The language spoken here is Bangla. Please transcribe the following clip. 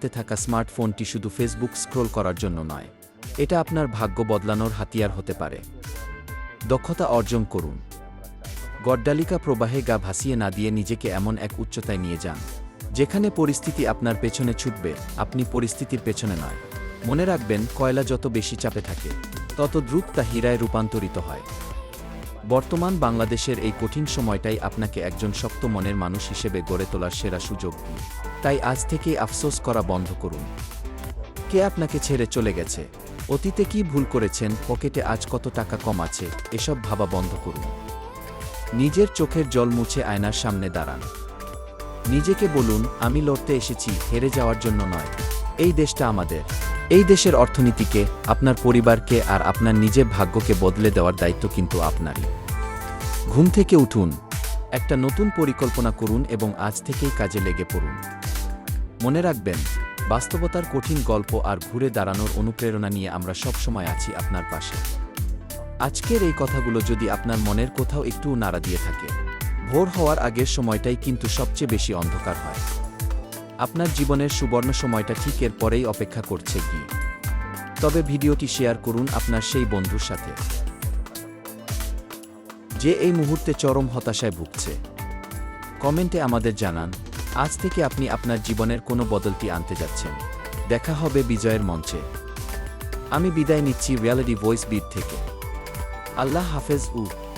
হাতে থাকা স্মার্টফোনটি শুধু ফেসবুক স্ক্রোল করার জন্য নয়, এটা আপনার ভাগ্য বদলানোর হাতিয়ার হতে পারে। দক্ষতা অর্জন করুন। গড্ডালিকা প্রবাহে গা ভাসিয়ে না দিয়ে নিজেকে এমন এক উচ্চতায় নিয়ে যান, যেখানে পরিস্থিতি আপনার পেছনে ছুটবে, আপনি পরিস্থিতির পেছনে নয়। মনে রাখবেন, কয়লা যত বেশি চাপে থাকে, তত দ্রুত তা হীরায় রূপান্তরিত হয়। বর্তমান বাংলাদেশের এই কঠিন সময়টাই আপনাকে একজন শক্ত মনের মানুষ হিসেবে গড়ে তোলার সেরা সুযোগ। তাই আজ থেকেই আফসোস করা বন্ধ করুন। কে আপনাকে ছেড়ে চলে গেছে, অতীতে কি ভুল করেছেন, পকেটে আজ কত টাকা কম আছে, এসব ভাবা বন্ধ করুন। নিজের চোখের জল মুছে আয়নার সামনে দাঁড়ান। নিজেকে বলুন, আমি লড়তে এসেছি, হেরে যাওয়ার জন্য নয়। এই দেশটা আমাদের। এই দেশের অর্থনীতিকে, আপনার পরিবারকে আর আপনার নিজের ভাগ্যকে বদলে দেওয়ার দায়িত্ব কিন্তু আপনারই। ঘুম থেকে উঠুন, একটা নতুন পরিকল্পনা করুন এবং আজ থেকেই কাজে লেগে পড়ুন। মনে রাখবেন, বাস্তবতার কঠিন গল্প আর ঘুরে দাঁড়ানোর অনুপ্রেরণা নিয়ে আমরা সব সময় আছি আপনার পাশে। আজকের এই কথাগুলো যদি আপনার মনের কোথাও একটুও নাড়া দিয়ে থাকে, ভোর হওয়ার আগের সময়টাই কিন্তু সবচেয়ে বেশি অন্ধকার হয়। আপনার জীবনের সুবর্ণ সময়টা ঠিক এর পরেই অপেক্ষা করছে কি। তবে ভিডিওটি শেয়ার করুন আপনার সেই বন্ধুর সাথে, যে এই মুহূর্তে চরম হতাশায় ভুগছে। কমেন্টে আমাদের জানান, আজ থেকে আপনি আপনার জীবনের কোনো বদলটি আনতে যাচ্ছেন। দেখা হবে বিজয়ের মঞ্চে। আমি বিদায় নিচ্ছি রিয়ালিটি ভয়েস বিট থেকে। আল্লাহ হাফেজ।